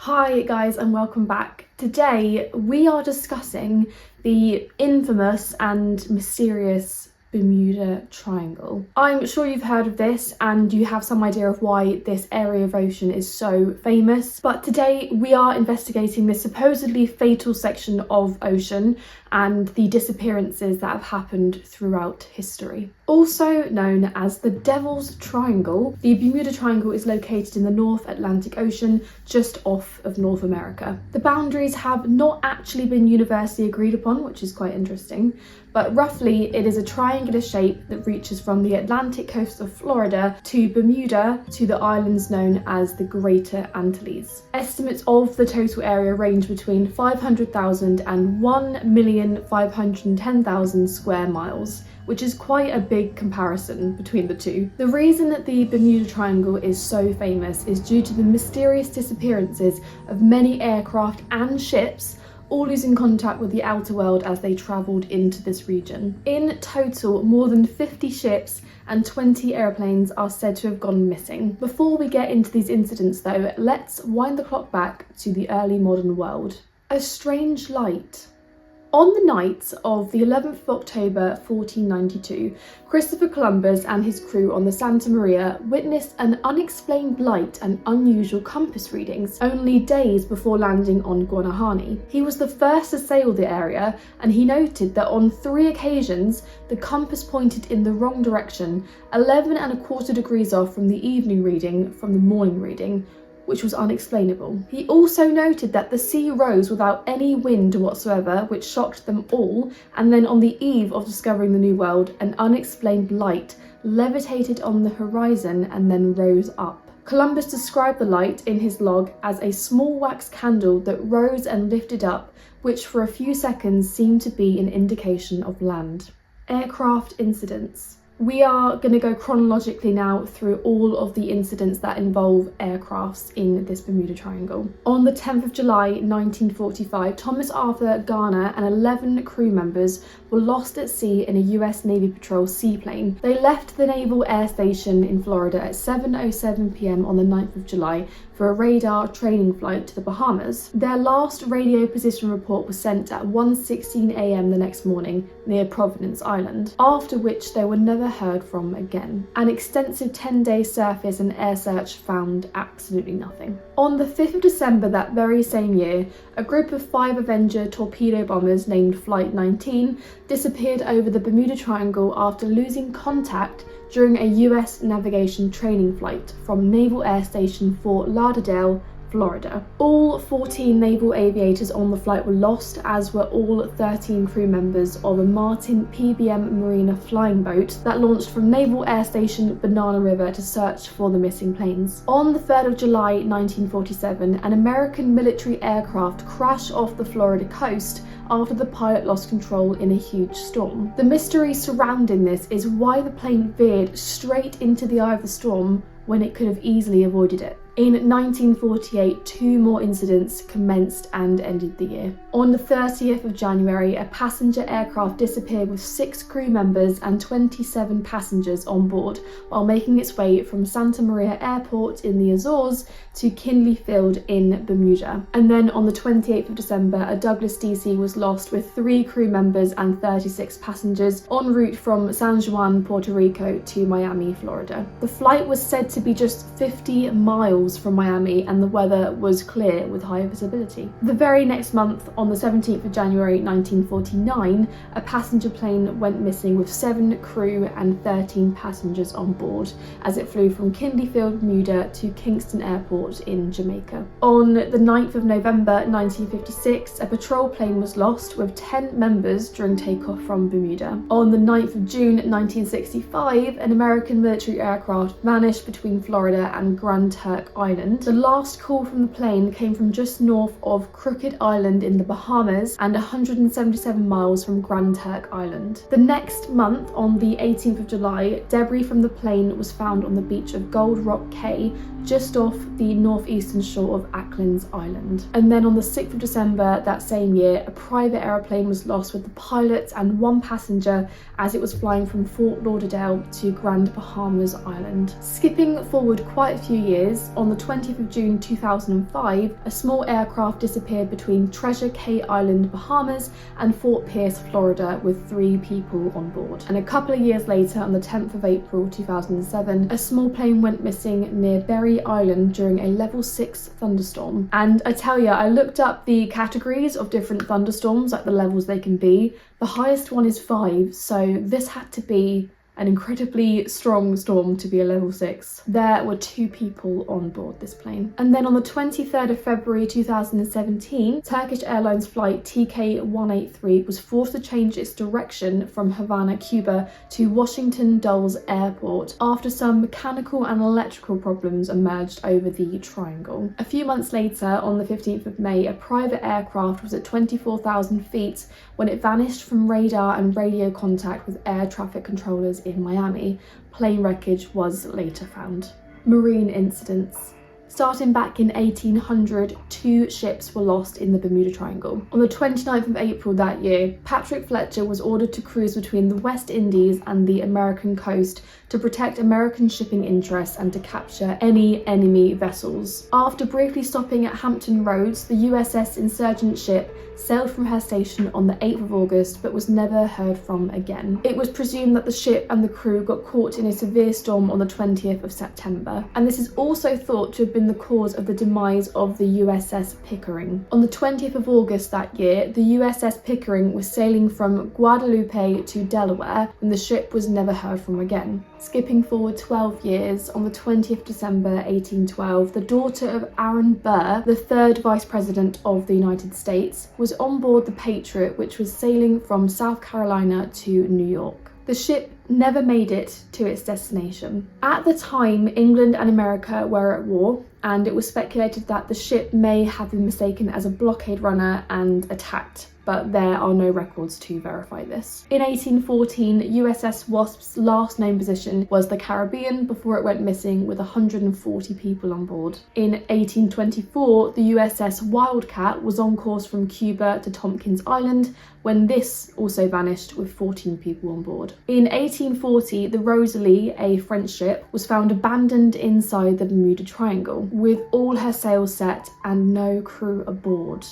Hi guys and welcome back. Today we are discussing the infamous and mysterious Bermuda Triangle. I'm sure you've heard of this and you have some idea of why this area of ocean is so famous, but today we are investigating this supposedly fatal section of ocean and the disappearances that have happened throughout history. Also known as the Devil's Triangle, the Bermuda Triangle is located in the North Atlantic Ocean, just off of North America. The boundaries have not actually been universally agreed upon, which is quite interesting, but roughly it is a triangular shape that reaches from the Atlantic coast of Florida to Bermuda to the islands known as the Greater Antilles. Estimates of the total area range between 500,000 and 1,510,000 square miles, which is quite a big comparison between the two. The reason that the Bermuda Triangle is so famous is due to the mysterious disappearances of many aircraft and ships, all losing contact with the outer world as they travelled into this region. In total, more than 50 ships and 20 airplanes are said to have gone missing. Before we get into these incidents though, let's wind the clock back to the early modern world. A strange light. On the night of the 11th of October 1492, Christopher Columbus and his crew on the Santa Maria witnessed an unexplained light and unusual compass readings only days before landing on Guanahani. He was the first to sail the area, and he noted that on 3 occasions the compass pointed in the wrong direction, 11¼ degrees off from the evening reading from the morning reading, which was unexplainable. He also noted that the sea rose without any wind whatsoever, which shocked them all, and then on the eve of discovering the New World, an unexplained light levitated on the horizon and then rose up. Columbus described the light in his log as a small wax candle that rose and lifted up, which for a few seconds seemed to be an indication of land. Aircraft incidents. We are going to go chronologically now through all of the incidents that involve aircrafts in this Bermuda Triangle. On the 10th of July 1945, Thomas Arthur Garner and 11 crew members were lost at sea in a US Navy patrol seaplane. They left the Naval Air Station in Florida at 7:07 p.m. on the 9th of July for a radar training flight to the Bahamas. Their last radio position report was sent at 1:16 a.m. the next morning near Providence Island, after which they were never heard from again. An extensive 10-day surface and air search found absolutely nothing. On the 5th of December that very same year, a group of 5 Avenger torpedo bombers named Flight 19 disappeared over the Bermuda Triangle after losing contact during a US navigation training flight from Naval Air Station Fort Lauderdale, Florida. All 14 naval aviators on the flight were lost, as were all 13 crew members of a Martin PBM Marina flying boat that launched from Naval Air Station Banana River to search for the missing planes. On the 3rd of July 1947, an American military aircraft crashed off the Florida coast after the pilot lost control in a huge storm. The mystery surrounding this is why the plane veered straight into the eye of the storm when it could have easily avoided it. In 1948, 2 more incidents commenced and ended the year. On the 30th of January, a passenger aircraft disappeared with 6 crew members and 27 passengers on board while making its way from Santa Maria Airport in the Azores to Kinley Field in Bermuda. And then on the 28th of December, a Douglas DC was lost with 3 crew members and 36 passengers en route from San Juan, Puerto Rico to Miami, Florida. The flight was said to be just 50 miles from Miami and the weather was clear with high visibility. The very next month, on the 17th of January 1949, a passenger plane went missing with 7 crew and 13 passengers on board as it flew from Kinley Field, Bermuda to Kingston Airport in Jamaica. On the 9th of November 1956, a patrol plane was lost with 10 members during takeoff from Bermuda. On the 9th of June 1965, an American military aircraft vanished between Florida and Grand Turk Island. The last call from the plane came from just north of Crooked Island in the Bahamas and 177 miles from Grand Turk Island. The next month, on the 18th of July, debris from the plane was found on the beach of Gold Rock Cay, just off the northeastern shore of Acklands Island. And then on the 6th of December that same year, a private aeroplane was lost with the pilot and 1 passenger as it was flying from Fort Lauderdale to Grand Bahamas Island. Skipping Skipping forward quite a few years, on the 20th of June 2005, a small aircraft disappeared between Treasure Cay Island, Bahamas and Fort Pierce, Florida, with 3 people on board. And a couple of years later, on the 10th of April 2007, a small plane went missing near Berry Island during a level 6 thunderstorm. And I tell you, I looked up the categories of different thunderstorms, like the levels they can be. The highest one is 5, so this had to be an incredibly strong storm to be a level 6. There were 2 people on board this plane. And then on the 23rd of February 2017, Turkish Airlines flight TK183 was forced to change its direction from Havana, Cuba to Washington Dulles Airport after some mechanical and electrical problems emerged over the triangle. A few months later, on the 15th of May, a private aircraft was at 24,000 feet when it vanished from radar and radio contact with air traffic controllers in Miami. Plane wreckage was later found. Marine incidents. Starting back in 1800, 2 ships were lost in the Bermuda Triangle. On the 29th of April that year, Patrick Fletcher was ordered to cruise between the West Indies and the American coast to protect American shipping interests and to capture any enemy vessels. After briefly stopping at Hampton Roads, the USS Insurgent ship sailed from her station on the 8th of August but was never heard from again. It was presumed that the ship and the crew got caught in a severe storm on the 20th of September, and this is also thought to have been the cause of the demise of the USS Pickering. On the 20th of August that year, the USS Pickering was sailing from Guadalupe to Delaware when the ship was never heard from again. Skipping forward 12 years, on the 20th December 1812, the daughter of Aaron Burr, the 3rd Vice President of the United States, was on board the Patriot, which was sailing from South Carolina to New York. The ship never made it to its destination. At the time, England and America were at war, and it was speculated that the ship may have been mistaken as a blockade runner and attacked, but there are no records to verify this. In 1814, USS Wasp's last known position was the Caribbean before it went missing with 140 people on board. In 1824, the USS Wildcat was on course from Cuba to Tompkins Island when this also vanished with 14 people on board. In 1840, the Rosalie, a French ship, was found abandoned inside the Bermuda Triangle with all her sails set and no crew aboard.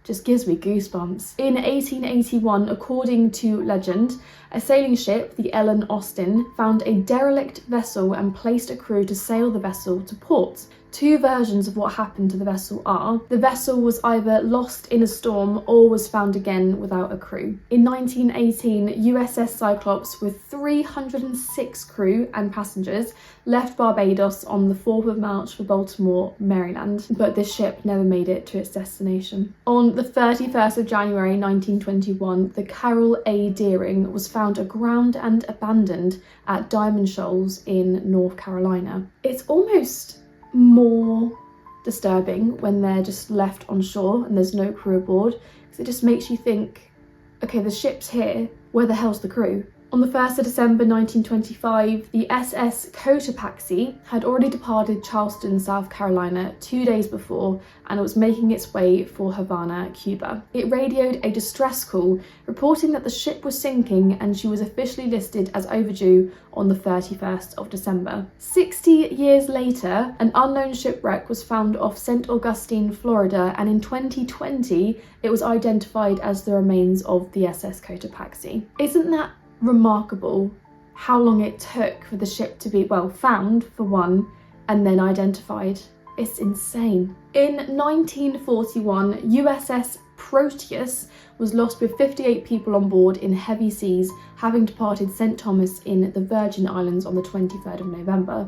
Just gives me goosebumps. In 1881, according to legend, a sailing ship, the Ellen Austin, found a derelict vessel and placed a crew to sail the vessel to port. 2 versions of what happened to the vessel are: the vessel was either lost in a storm or was found again without a crew. In 1918, USS Cyclops with 306 crew and passengers left Barbados on the 4th of March for Baltimore, Maryland, but this ship never made it to its destination. On the 31st of January 1921, the Carroll A. Deering was found aground and abandoned at Diamond Shoals in North Carolina. It's almost more disturbing when they're just left on shore and there's no crew aboard, because it just makes you think, okay, the ship's here, where the hell's the crew? On the 1st of December 1925, the SS Cotopaxi had already departed Charleston, South Carolina 2 days before, and it was making its way for Havana, Cuba. It radioed a distress call reporting that the ship was sinking, and she was officially listed as overdue on the 31st of December. 60 years later, an unknown shipwreck was found off St. Augustine, Florida, and in 2020, it was identified as the remains of the SS Cotopaxi. Isn't that remarkable how long it took for the ship to be, well, found for one, and then identified? It's insane. In 1941, USS Proteus was lost with 58 people on board in heavy seas, having departed St. Thomas in the Virgin Islands on the 23rd of November.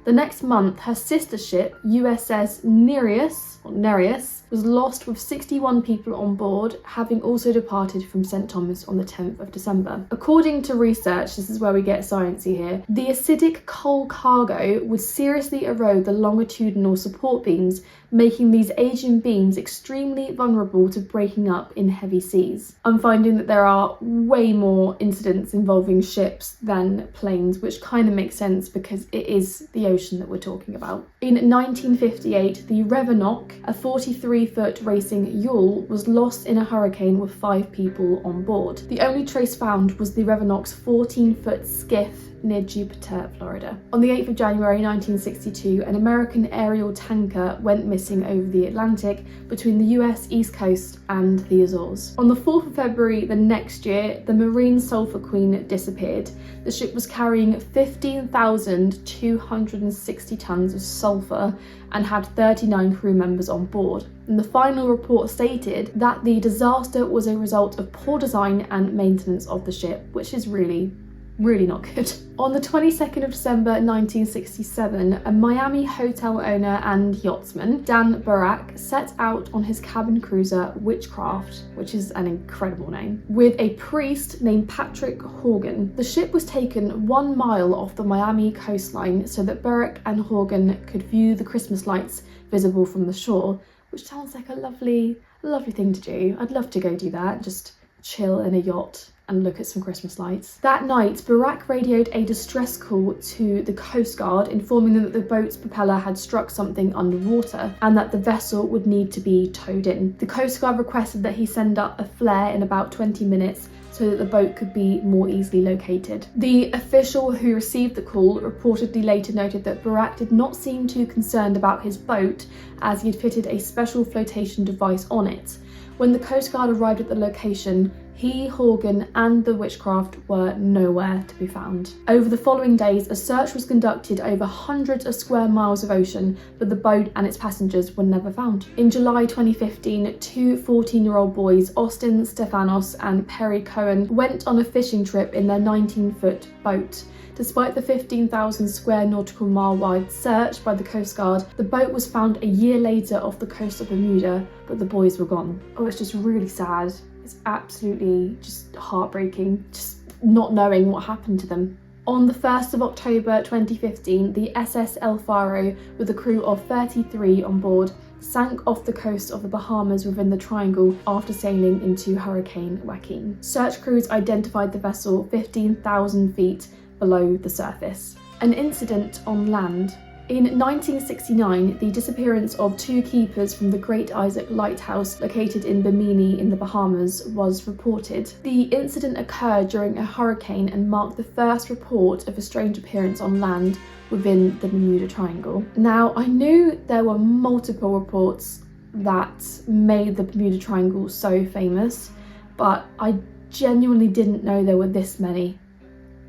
The next month, her sister ship, USS Nereus, was lost with 61 people on board, having also departed from St. Thomas on the 10th of December. According to research, this is where we get sciencey here, the acidic coal cargo would seriously erode the longitudinal support beams, making these aging beams extremely vulnerable to breaking up in heavy seas. I'm finding that there are way more incidents involving ships than planes, which kind of makes sense because it is the ocean that we're talking about. In 1958, the Revenant, a 43-foot racing yawl, was lost in a hurricane with 5 people on board. The only trace found was the Revenant's 14-foot skiff near Jupiter, Florida. On the 8th of January 1962, an American aerial tanker went missing over the Atlantic between the US East Coast and the Azores. On the 4th of February the next year, the Marine Sulphur Queen disappeared. The ship was carrying 15,260 tons of sulphur and had 39 crew members on board. And the final report stated that the disaster was a result of poor design and maintenance of the ship, which is really not good. On the 22nd of December 1967, a Miami hotel owner and yachtsman, Dan Barak, set out on his cabin cruiser Witchcraft, which is an incredible name, with a priest named Patrick Horgan. The ship was taken 1 mile off the Miami coastline so that Barak and Horgan could view the Christmas lights visible from the shore, which sounds like a lovely thing to do. I'd love to go do that, just chill in a yacht and look at some Christmas lights. That night, Barak radioed a distress call to the Coast Guard, informing them that the boat's propeller had struck something underwater and that the vessel would need to be towed in. The Coast Guard requested that he send up a flare in about 20 minutes so that the boat could be more easily located. The official who received the call reportedly later noted that Barak did not seem too concerned about his boat, as he had fitted a special flotation device on it. When the Coast Guard arrived at the location, he, Horgan, and the Witchcraft were nowhere to be found. Over the following days, a search was conducted over hundreds of square miles of ocean, but the boat and its passengers were never found. In July 2015, 2 14-year-old boys, Austin Stefanos and Perry Cohen, went on a fishing trip in their 19-foot boat. Despite the 15,000 square nautical mile wide search by the Coast Guard, the boat was found a year later off the coast of Bermuda, but the boys were gone. Oh, it's just really sad. It's absolutely just heartbreaking, just not knowing what happened to them. On the 1st of October 2015, the SS El Faro, with a crew of 33 on board, sank off the coast of the Bahamas within the Triangle after sailing into Hurricane Joaquin. Search crews identified the vessel 15,000 feet below the surface. An incident on land. In 1969, the disappearance of 2 keepers from the Great Isaac Lighthouse, located in Bimini in the Bahamas, was reported. The incident occurred during a hurricane and marked the first report of a strange appearance on land within the Bermuda Triangle. Now, I knew there were multiple reports that made the Bermuda Triangle so famous, but I genuinely didn't know there were this many.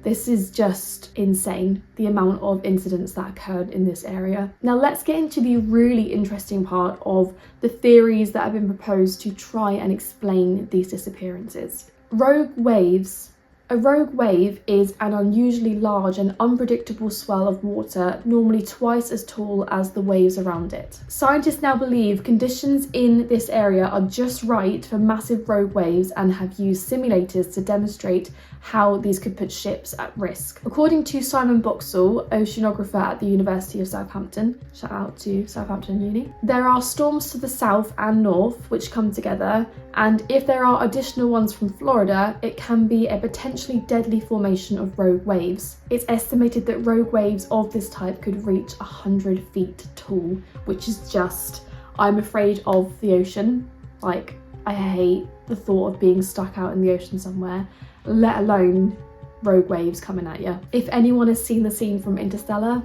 This is just insane, the amount of incidents that occurred in this area. Now let's get into the really interesting part of the theories that have been proposed to try and explain these disappearances. Rogue waves. A rogue wave is an unusually large and unpredictable swell of water, normally twice as tall as the waves around it. Scientists now believe conditions in this area are just right for massive rogue waves and have used simulators to demonstrate how these could put ships at risk. According to Simon Boxall, oceanographer at the University of Southampton, shout out to Southampton Uni, there are storms to the south and north which come together, and if there are additional ones from Florida, it can be a potentially deadly formation of rogue waves. It's estimated that rogue waves of this type could reach 100 feet tall, which is just, I'm afraid of the ocean. Like, I hate the thought of being stuck out in the ocean somewhere, let alone rogue waves coming at you. If anyone has seen the scene from Interstellar,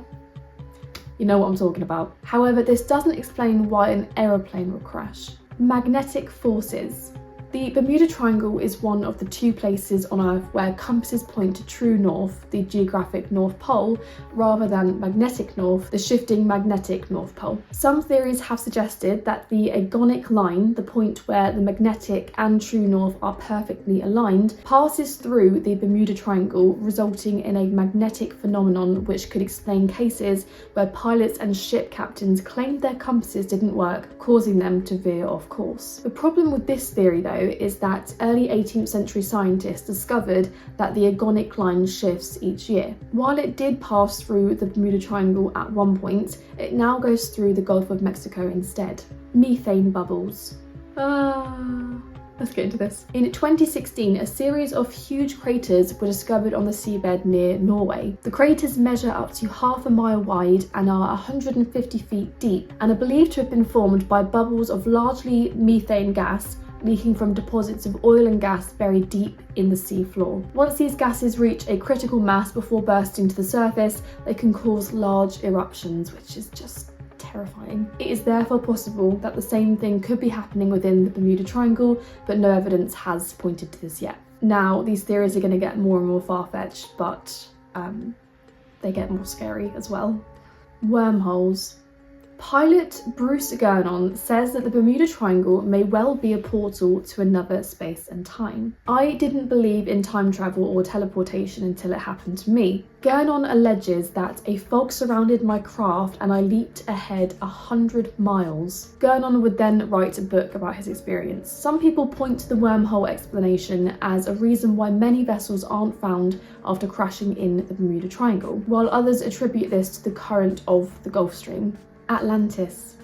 you know what I'm talking about. However, this doesn't explain why an aeroplane will crash. Magnetic forces. The Bermuda Triangle is one of the 2 places on Earth where compasses point to true north, the geographic North Pole, rather than magnetic north, the shifting magnetic North Pole. Some theories have suggested that the agonic line, the point where the magnetic and true north are perfectly aligned, passes through the Bermuda Triangle, resulting in a magnetic phenomenon which could explain cases where pilots and ship captains claimed their compasses didn't work, causing them to veer off course. The problem with this theory, though, is that early 18th century scientists discovered that the agonic line shifts each year. While it did pass through the Bermuda Triangle at one point, it now goes through the Gulf of Mexico instead. Methane bubbles. let's get into this. In 2016, a series of huge craters were discovered on the seabed near Norway. The craters measure up to half a mile wide and are 150 feet deep and are believed to have been formed by bubbles of largely methane gas leaking from deposits of oil and gas buried deep in the sea floor. Once these gases reach a critical mass before bursting to the surface, they can cause large eruptions, which is just terrifying. It is therefore possible that the same thing could be happening within the Bermuda Triangle, but no evidence has pointed to this yet. Now, these theories are going to get more and more far-fetched, but they get more scary as well. Wormholes. Pilot Bruce Gernon says that the Bermuda Triangle may well be a portal to another space and time. I didn't believe in time travel or teleportation until it happened to me. Gernon alleges that a fog surrounded my craft and I leaped ahead 100 miles. Gernon would then write a book about his experience. Some people point to the wormhole explanation as a reason why many vessels aren't found after crashing in the Bermuda Triangle, while others attribute this to the current of the Gulf Stream. Atlantis.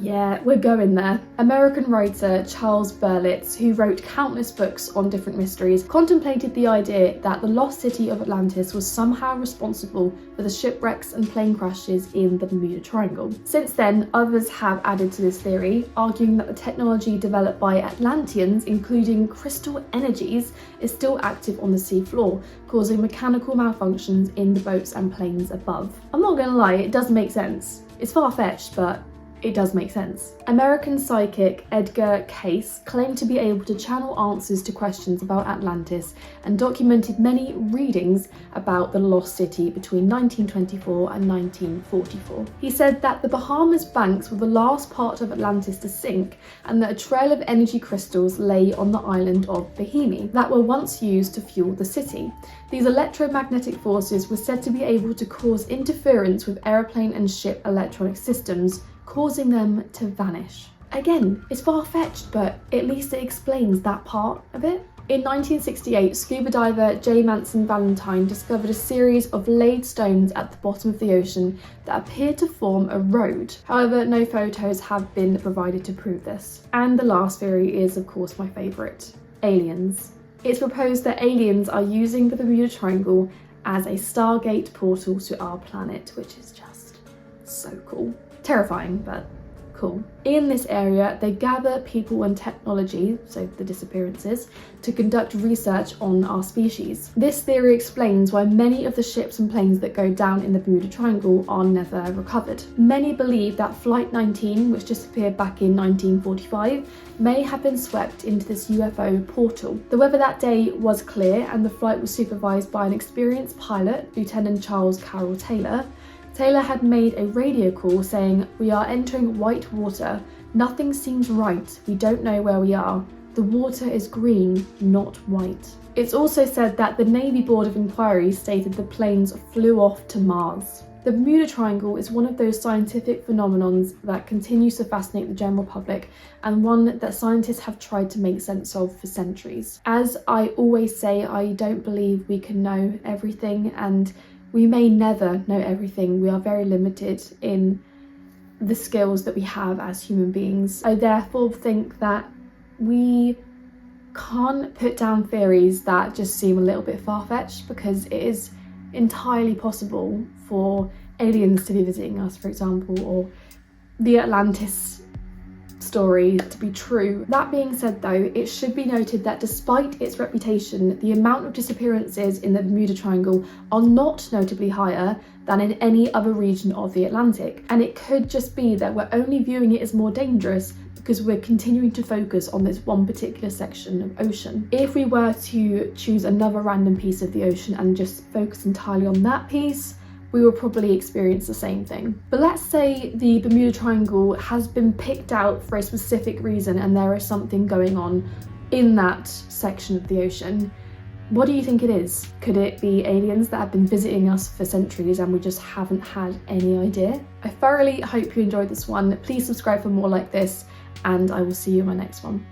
Yeah, we're going there. American writer Charles Berlitz, who wrote countless books on different mysteries, contemplated the idea that the lost city of Atlantis was somehow responsible for the shipwrecks and plane crashes in the Bermuda Triangle. Since then, others have added to this theory, arguing that the technology developed by Atlanteans, including crystal energies, is still active on the seafloor, causing mechanical malfunctions in the boats and planes above. I'm not gonna lie, it does make sense. It's far-fetched, but it does make sense. American psychic Edgar Cayce claimed to be able to channel answers to questions about Atlantis and documented many readings about the lost city between 1924 and 1944. He said that the Bahamas banks were the last part of Atlantis to sink and that a trail of energy crystals lay on the island of Bohemia that were once used to fuel the city. These electromagnetic forces were said to be able to cause interference with airplane and ship electronic systems, causing them to vanish. Again, it's far-fetched, but at least it explains that part of it. In 1968, scuba diver J. Manson Valentine discovered a series of laid stones at the bottom of the ocean that appeared to form a road. However, no photos have been provided to prove this. And the last theory is, of course, my favourite: aliens. It's proposed that aliens are using the Bermuda Triangle as a Stargate portal to our planet, which is just so cool. Terrifying, but cool. In this area, they gather people and technology, so the disappearances, to conduct research on our species. This theory explains why many of the ships and planes that go down in the Bermuda Triangle are never recovered. Many believe that Flight 19, which disappeared back in 1945, may have been swept into this UFO portal. The weather that day was clear and the flight was supervised by an experienced pilot, Lieutenant Charles Carroll Taylor. Taylor had made a radio call saying, "We are entering white water. Nothing seems right. We don't know where we are. The water is green, not white." It's also said that the Navy Board of Inquiry stated the planes flew off to Mars. The Bermuda Triangle is one of those scientific phenomenons that continues to fascinate the general public and one that scientists have tried to make sense of for centuries. As I always say, I don't believe we can know everything, and we may never know everything. We are very limited in the skills that we have as human beings. I therefore think that we can't put down theories that just seem a little bit far-fetched, because it is entirely possible for aliens to be visiting us, for example, or the Atlantis story to be true. That being said though, it should be noted that despite its reputation, the amount of disappearances in the Bermuda Triangle are not notably higher than in any other region of the Atlantic. And it could just be that we're only viewing it as more dangerous because we're continuing to focus on this one particular section of ocean. If we were to choose another random piece of the ocean and just focus entirely on that piece, we will probably experience the same thing. But let's say the Bermuda Triangle has been picked out for a specific reason and there is something going on in that section of the ocean. What do you think it is? Could it be aliens that have been visiting us for centuries and we just haven't had any idea? I thoroughly hope you enjoyed this one. Please subscribe for more like this, and I will see you in my next one.